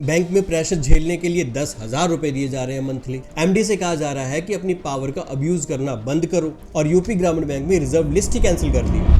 Bank में pressure झेलने के लिए 10,000 रुपए दिए जा रहे हैं मंथली। एमडी से कहा जा रहा है कि अपनी पावर का अब्यूज करना बंद करो और यूपी ग्रामीण बैंक में रिजर्व लिस्ट ही कैंसिल कर दी।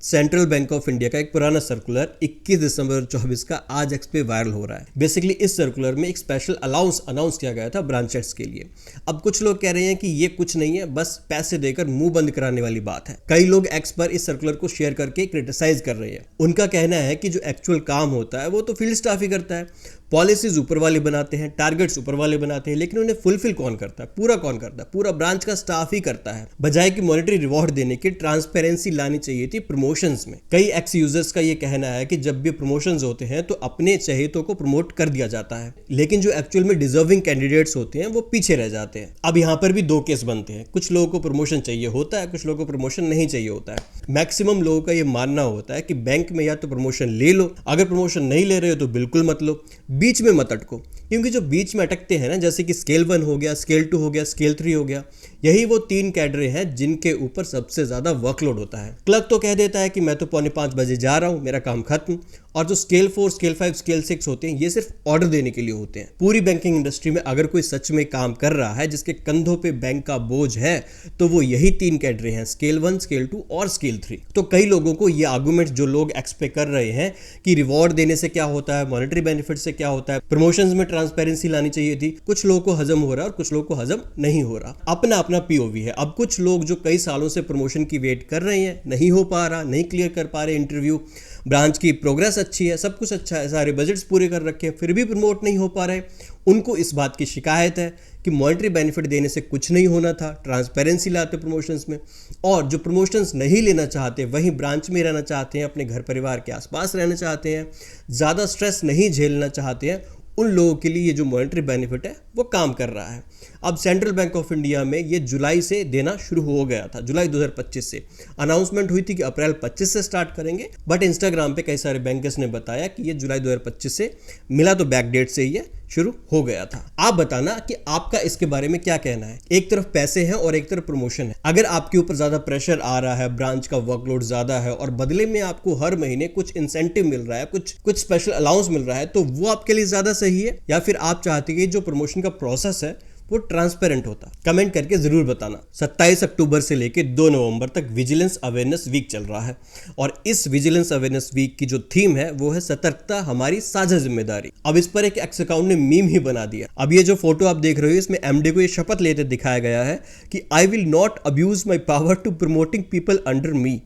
सेंट्रल बैंक ऑफ इंडिया का एक पुराना सर्कुलर 21 दिसंबर 2024 का आज एक्स पे वायरल हो रहा है। बेसिकली इस सर्कुलर में एक स्पेशल अनाउंस किया गया था ब्रांचेस के लिए। अब कुछ लोग कह रहे हैं कि ये कुछ नहीं है, बस पैसे देकर मुंह बंद कराने वाली बात है। कई लोग एक्स पर इस सर्कुलर को शेयर करके क्रिटिसाइज कर रहे हैं। उनका कहना है कि जो एक्चुअल काम होता है वो तो फील्ड स्टाफ ही करता है। पॉलिसीज ऊपर वाले बनाते हैं, टारगेट्स ऊपर वाले बनाते हैं, लेकिन उन्हें फुलफिल कौन करता है? पूरा कौन करता है? पूरा ब्रांच का स्टाफ ही करता है। बजाय कि मॉनेटरी रिवॉर्ड देने की ट्रांसपेरेंसी लानी चाहिए थी प्रमोशंस में। कई एक्स यूजर्स का ये कहना है कि जब भी प्रमोशंस होते हैं तो अपने चहेतों को प्रमोट कर दिया जाता है, लेकिन जो एक्चुअल में डिजर्विंग कैंडिडेट्स होते हैं वो पीछे रह जाते हैं। अब यहाँ पर भी दो केस बनते हैं। कुछ लोगों को प्रमोशन चाहिए होता है, कुछ लोगों को प्रमोशन नहीं चाहिए होता है। मैक्सिमम लोगों का ये मानना होता है कि बैंक में या तो प्रमोशन ले लो, अगर प्रमोशन नहीं ले रहे हो तो बिल्कुल मत लो, बीच में मत अटको। क्योंकि जो बीच में अटकते हैं ना, जैसे कि स्केल 1 हो गया, स्केल 2 हो गया, स्केल 3 हो गया, यही वो 3 कैडरे हैं जिनके ऊपर सबसे ज्यादा वर्कलोड होता है। क्लर्क तो कह देता है कि मैं तो 4:45 बजे जा रहा हूं, मेरा काम खत्म। और जो स्केल 4, स्केल 5, स्केल 6 होते हैं, ये सिर्फ ऑर्डर देने के लिए होते हैं। पूरी बैंकिंग इंडस्ट्री में अगर कोई सच में काम कर रहा है, जिसके कंधों पे बैंक का बोझ है, तो वो यही 3 कैडरे हैं, स्केल 1, स्केल 2 और स्केल 3। तो कई लोगों को ये आर्गुमेंट जो लोग एक्सपेक्ट कर रहे हैं कि रिवॉर्ड देने से क्या होता है, मॉनेटरी बेनिफिट से क्या होता है, प्रमोशंस में ट्रांसपेरेंसी लानी चाहिए थी, कुछ लोगों को हजम हो रहा है और कुछ लोगों को हजम नहीं हो रहा। अपना अपना पीओवी है। अब कुछ लोग जो कई सालों से प्रमोशन की वेट कर रहे हैं, नहीं हो पा रहा, नहीं क्लियर कर पा रहे इंटरव्यू, ब्रांच की प्रोग्रेस अच्छी है, सब कुछ अच्छा है, सारे बजट्स पूरे कर रखे हैं, फिर भी प्रमोट नहीं हो पा रहे, उनको इस बात की शिकायत है कि मॉनेटरी बेनिफिट देने से कुछ नहीं होना था, ट्रांसपेरेंसी लाते प्रमोशंस में। और जो प्रमोशंस नहीं लेना चाहते, वहीं ब्रांच में रहना चाहते हैं, अपने घर परिवार के आसपास रहना चाहते हैं, ज़्यादा स्ट्रेस नहीं झेलना चाहते हैं, उन लोगों के लिए ये जो मॉनेटरी बेनिफिट है वो काम कर रहा है। अब सेंट्रल बैंक ऑफ इंडिया में ये जुलाई से देना शुरू हो गया था। जुलाई 2025 से अनाउंसमेंट हुई थी कि अप्रैल 25 से स्टार्ट करेंगे, बट इंस्टाग्राम पे कई सारे बैंकर्स ने बताया कि ये जुलाई 2025 से मिला तो बैक डेट से ये शुरू हो गया था। आप बताना कि आपका इसके बारे में क्या कहना है। एक तरफ पैसे हैं और एक तरफ प्रमोशन है। अगर आपके ऊपर ज्यादा प्रेशर आ रहा है, ब्रांच का वर्कलोड ज्यादा है और बदले में आपको हर महीने कुछ इंसेंटिव मिल रहा है, कुछ स्पेशल अलाउंस मिल रहा है, तो वो आपके लिए ज्यादा सही है, या फिर आप चाहते हैं कि जो प्रमोशन का प्रोसेस है वो ट्रांसपेरेंट होता? कमेंट करके जरूर बताना। 27 अक्टूबर से लेकर 2 नवंबर तक विजिलेंस अवेयरनेस वीक चल रहा है और इस विजिलेंस अवेयरनेस वीक की जो थीम है वो है सतर्कता हमारी साझा जिम्मेदारी। अब इस पर एक एक्स अकाउंट ने मीम ही बना दिया। अब ये जो फोटो आप देख रहे हो, इसमें एमडी को ये शपथ लेते दिखाया गया है कि I will not abuse my power to promoting people under me.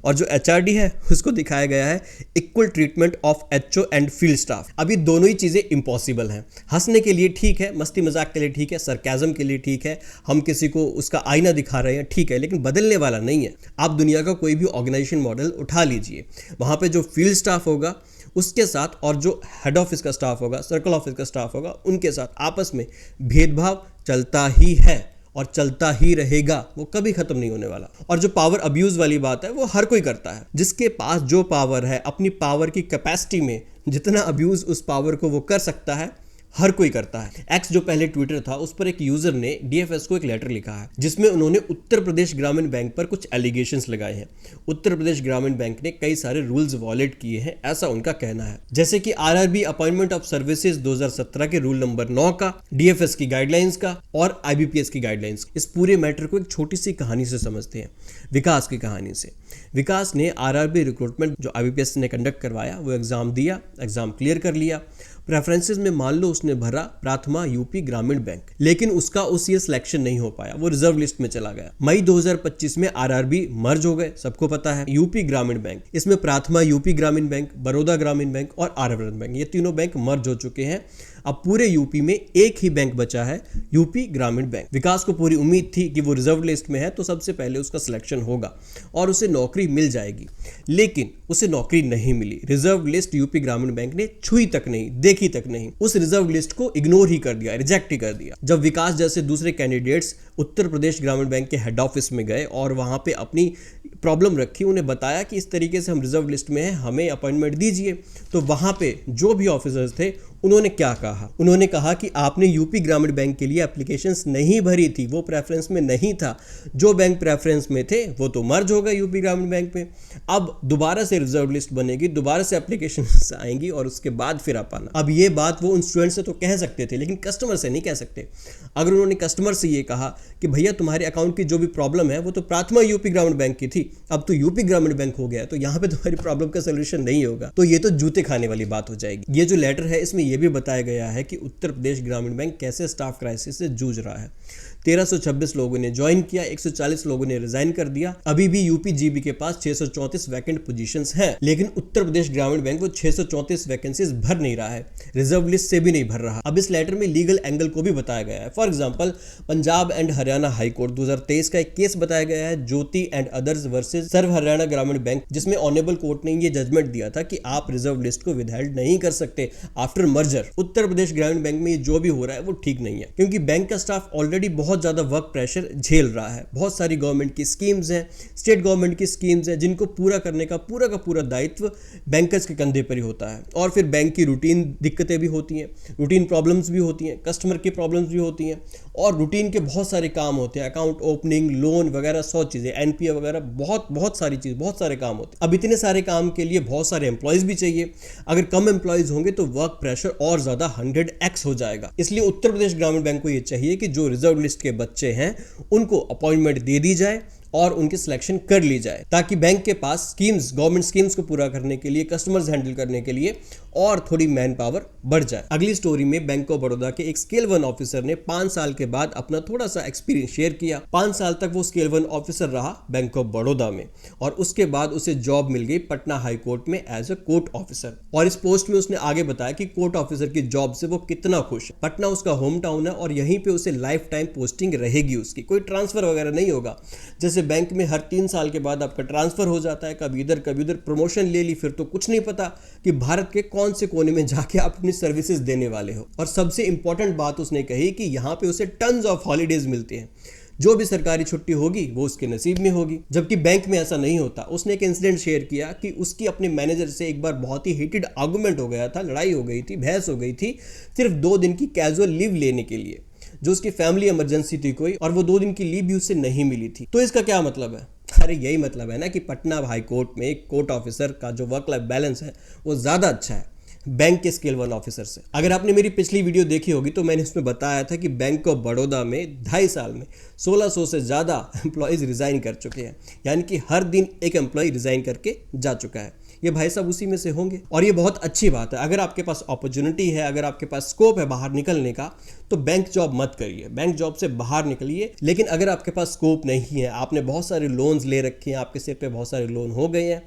और जो एचआरडी है उसको दिखाया गया है equal treatment of HO and field staff. अब ये दोनों ही चीजें इम्पॉसिबल हैं। हंसने के लिए ठीक है, मस्ती मजाक के लिए ठीक है, सरकाज़म के लिए ठीक है, हम किसी को उसका आईना दिखा रहे हैं, ठीक है, लेकिन बदलने वाला नहीं है। आप दुनिया का कोई भी ऑर्गेनाइजेशन मॉडल उठा लीजिए, वहां पे जो फील्ड स्टाफ होगा उसके साथ और जो हेड ऑफिस का स्टाफ होगा, सर्कल ऑफिस का स्टाफ होगा, उनके साथ आपस में भेदभाव चलता ही है और चलता ही रहेगा, वो कभी खत्म नहीं होने वाला। और जो पावर अब्यूज वाली बात है वो हर कोई करता है। जिसके पास जो पावर है, अपनी पावर की कैपेसिटी में जितना अब्यूज उस पावर को वो कर सकता है, हर कोई करता है। एक्स जो पहले ट्विटर था, उस पर एक यूजर ने डीएफएस को एक लेटर लिखा है जिसमें उन्होंने उत्तर प्रदेश ग्रामीण बैंक पर कुछ एलिगेशंस लगाए हैं। उत्तर प्रदेश ग्रामीण बैंक ने कई सारे रूल्स वॉलेट किए हैं, ऐसा उनका कहना है। जैसे कि आरआरबी अपॉइंटमेंट ऑफ सर्विसेज 2017 के रूल नंबर 9 का, डीएफएस की गाइडलाइंस का और आईबीपीएस की गाइडलाइंस। इस पूरे मैटर को एक छोटी सी कहानी से समझते हैं, विकास की कहानी से। विकास ने आरआरबी रिक्रूटमेंट जो आईबीपीएस ने कंडक्ट करवाया, वो एग्जाम दिया, एग्जाम क्लियर कर लिया। प्रेफरेंसेस में मान लो उसने भरा प्राथमा यूपी ग्रामीण बैंक, लेकिन उसका उस ये सिलेक्शन नहीं हो पाया, वो रिजर्व लिस्ट में चला गया। मई 2025 में आरआरबी मर्ज हो गए, सबको पता है, यूपी ग्रामीण बैंक। इसमें प्राथमा यूपी ग्रामीण बैंक, बड़ौदा ग्रामीण बैंक और आर्यव्रत बैंक, ये तीनों बैंक मर्ज हो चुके हैं। अब पूरे यूपी में एक ही बैंक बचा है, यूपी ग्रामीण बैंक। विकास को पूरी उम्मीद थी कि वो रिजर्व लिस्ट में है तो सबसे पहले उसका सिलेक्शन होगा और उसे नौकरी मिल जाएगी, लेकिन उसे नौकरी नहीं मिली। रिजर्व लिस्ट यूपी ग्रामीण बैंक ने छुई तक नहीं, देखी तक नहीं, उस रिजर्व लिस्ट को इग्नोर ही कर दिया, रिजेक्ट ही कर दिया। जब विकास जैसे दूसरे कैंडिडेट्स उत्तर प्रदेश ग्रामीण बैंक के हेड ऑफिस में गए और वहां पे अपनी प्रॉब्लम रखी, उन्हें बताया कि इस तरीके से हम रिजर्व लिस्ट में हैं, हमें अपॉइंटमेंट दीजिए। तो वहाँ पे जो भी ऑफिसर्स थे उन्होंने क्या कहा, उन्होंने कहा कि आपने यूपी ग्रामीण बैंक के लिए एप्लीकेशंस नहीं भरी थी, वो प्रेफरेंस में नहीं था, जो बैंक प्रेफरेंस में थे वो तो मर्ज हो गए यूपी ग्रामीण बैंक में। अब दोबारा से रिजर्व लिस्ट बनेगी, दोबारा से एप्लीकेशंस आएंगी और उसके बाद फिर आप आना। अब ये बात वो उन स्टूडेंट से तो कह सकते थे, लेकिन कस्टमर से नहीं कह सकते। अगर उन्होंने कस्टमर से ये कहा कि भैया तुम्हारे अकाउंट की जो भी प्रॉब्लम है वो तो प्राथमा यूपी ग्रामीण बैंक की थी, अब तो यूपी ग्रामीण बैंक हो गया, तो यहाँ पे तुम्हारी प्रॉब्लम का सोल्यूशन नहीं होगा, तो ये तो जूते खाने वाली बात हो जाएगी। ये जो लेटर है इसमें यह भी बताया गया है कि उत्तर प्रदेश ग्रामीण बैंक कैसे स्टाफ क्राइसिस से जूझ रहा है। 1326 लोगों ने ज्वाइन किया, 140 लोगों ने रिजाइन कर दिया। अभी भी यूपी जीबी के पास 634 वैकेंट पोजीशंस हैं, लेकिन उत्तर प्रदेश ग्रामीण बैंक वो 634 वैकेंसीज भर नहीं रहा है, रिजर्व लिस्ट से भी नहीं भर रहा। अब इस लेटर में लीगल एंगल को भी बताया गया है। For example Punjab and Haryana high court 2023 का एक केस बताया गया है, ज्योति एंड अदर्स वर्सेस सर्व हरियाणा ग्रामीण बैंक, जिसमें ऑनरेबल कोर्ट ने ये जजमेंट दिया था कि आप रिजर्व लिस्ट को विदहेल्ड नहीं कर सकते आफ्टर मर्जर। उत्तर प्रदेश ग्रामीण बैंक में जो भी हो रहा है वो ठीक नहीं है, क्योंकि बैंक का स्टाफ ऑलरेडी बहुत ज्यादा वर्क प्रेशर झेल रहा है। बहुत सारी गवर्नमेंट की स्कीम्स हैं, स्टेट गवर्नमेंट की स्कीम्स हैं, जिनको पूरा करने का पूरा दायित्व बैंकर्स के कंधे पर ही होता है। और फिर बैंक की रूटीन दिक्कतें भी होती हैं, रूटीन प्रॉब्लम्स भी होती हैं, कस्टमर की प्रॉब्लम्स भी होती हैं, और रूटीन के बहुत सारे काम होते हैं, अकाउंट ओपनिंग, लोन वगैरह 100 चीजें, एनपीए वगैरह, बहुत सारी चीज, बहुत सारे काम होते हैं। अब इतने सारे काम के लिए बहुत सारे एम्प्लॉयज भी चाहिए। अगर कम एम्प्लॉयज होंगे तो वर्क प्रेशर और ज्यादा 100x हो जाएगा। इसलिए उत्तर प्रदेश ग्रामीण बैंक को यह चाहिए कि जो रिजर्व लिस्ट के बच्चे हैं उनको अपॉइंटमेंट दे दी जाए और उनकी सिलेक्शन कर ली जाए, ताकि बैंक के पास स्कीम्स, गवर्नमेंट स्कीम्स को पूरा करने के लिए, कस्टमर्स हैंडल करने के लिए और थोड़ी मैन पावर बढ़ जाए। अगली स्टोरी में बैंक ऑफ बड़ौदा के एक स्केल 1 ऑफिसर ने 5 साल के बाद अपना थोड़ा सा एक्सपीरियंस शेयर किया। 5 साल तक वो स्केल 1 ऑफिसर रहा बैंक ऑफ बड़ौदा में, और उसके बाद उसे जॉब मिल गई पटना हाई कोर्ट में एज अ कोर्ट ऑफिसर। और इस पोस्ट में उसने आगे बताया कि कोर्ट ऑफिसर की जॉब से वो कितना खुश है। पटना उसका होम टाउन है और यहीं पे उसे लाइफ टाइम पोस्टिंग रहेगी, उसकी कोई ट्रांसफर वगैरह नहीं होगा। जैसे बैंक में हर 3 साल के बाद आपका ट्रांसफर हो जाता है, कभी इधर कभी उधर, प्रमोशन ले ली, फिर तो कुछ नहीं पता कि भारत के कौन से कोने में जाके आप अपनी सर्विसेज देने वाले हो। और सबसे इंपॉर्टेंट बात उसने कही कि यहाँ पे उसे टन्स ऑफ हॉलीडेज मिलते हैं, जो भी सरकारी छुट्टी होगी वो उसके नसीब में होगी, जबकि बैंक में ऐसा नहीं होता। उसने एक इंसिडेंट शेयर किया कि उसकी अपने मैनेजर से एक बार बहुत ही हीटेड आर्गुमेंट हो गया था, लड़ाई हो गई थी, बहस हो गई थी, सिर्फ 2 दिन की कैजुअल लीव लेने के लिए, जो उसकी फैमिली इमरजेंसी थी कोई, और वो 2 दिन की लीव भी उससे नहीं मिली थी। तो इसका क्या मतलब है? अरे यही मतलब है ना कि पटना हाई कोर्ट में एक कोर्ट ऑफिसर का जो वर्क लाइफ बैलेंस है वो ज़्यादा अच्छा है बैंक के स्केल 1 ऑफिसर से। अगर आपने मेरी पिछली वीडियो देखी होगी तो मैंने इसमें बताया था कि बैंक ऑफ बड़ौदा में 2.5 साल में 1600 से ज़्यादा एम्प्लॉयज़ रिज़ाइन कर चुके हैं, यानी कि हर दिन एक एम्प्लॉय रिज़ाइन करके जा चुका है। ये भाई साहब उसी में से होंगे, और ये बहुत अच्छी बात है। अगर आपके पास अपॉर्चुनिटी है, अगर आपके पास स्कोप है बाहर निकलने का, तो बैंक जॉब मत करिए, बैंक जॉब से बाहर निकलिए। लेकिन अगर आपके पास स्कोप नहीं है, आपने बहुत सारे लोन्स ले रखे हैं, आपके सिर पे बहुत सारे लोन हो गए हैं,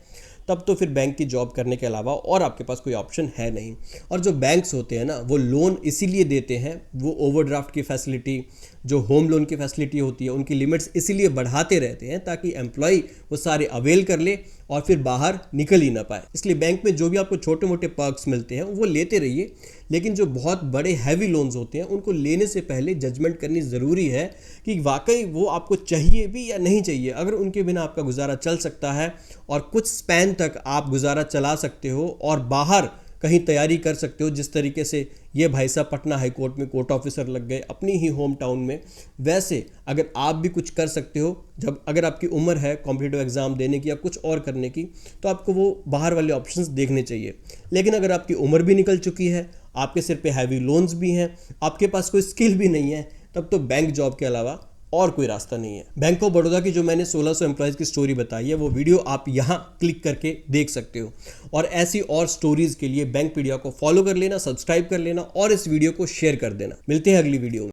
तब तो फिर बैंक की जॉब करने के अलावा और आपके पास कोई ऑप्शन है नहीं। और जो बैंक्स होते हैं ना, वो लोन इसीलिए देते हैं, वो ओवरड्राफ्ट की फैसिलिटी, जो होम लोन की फैसिलिटी होती है, उनकी लिमिट्स इसीलिए बढ़ाते रहते हैं ताकि एम्प्लॉय वो सारे अवेल कर ले और फिर बाहर निकल ही ना पाए। इसलिए बैंक में जो भी आपको छोटे मोटे पर्क्स मिलते हैं वो लेते रहिए, लेकिन जो बहुत बड़े हैवी लोन्स होते हैं उनको लेने से पहले जजमेंट करनी ज़रूरी है कि वाकई वो आपको चाहिए भी या नहीं चाहिए। अगर उनके बिना आपका गुजारा चल सकता है और कुछ स्पैन तक आप गुजारा चला सकते हो और बाहर कहीं तैयारी कर सकते हो, जिस तरीके से ये भाई साहब पटना हाई कोर्ट में कोर्ट ऑफिसर लग गए अपनी ही होम टाउन में, वैसे अगर आप भी कुछ कर सकते हो, जब अगर आपकी उम्र है कॉम्पिटिटिव एग्जाम देने की या कुछ और करने की, तो आपको वो बाहर वाले ऑप्शंस देखने चाहिए। लेकिन अगर आपकी उम्र भी निकल चुकी है, आपके सिर पे हैवी लोन्स भी हैं, आपके पास कोई स्किल भी नहीं है, तब तो बैंक जॉब के अलावा और कोई रास्ता नहीं है। बैंक ऑफ बड़ौदा की जो मैंने 1600 एम्प्लॉयज़ की स्टोरी बताई है, वो वीडियो आप यहाँ क्लिक करके देख सकते हो। और ऐसी और स्टोरीज के लिए बैंकपीडिया को फॉलो कर लेना, सब्सक्राइब कर लेना और इस वीडियो को शेयर कर देना। मिलते हैं अगली वीडियो में।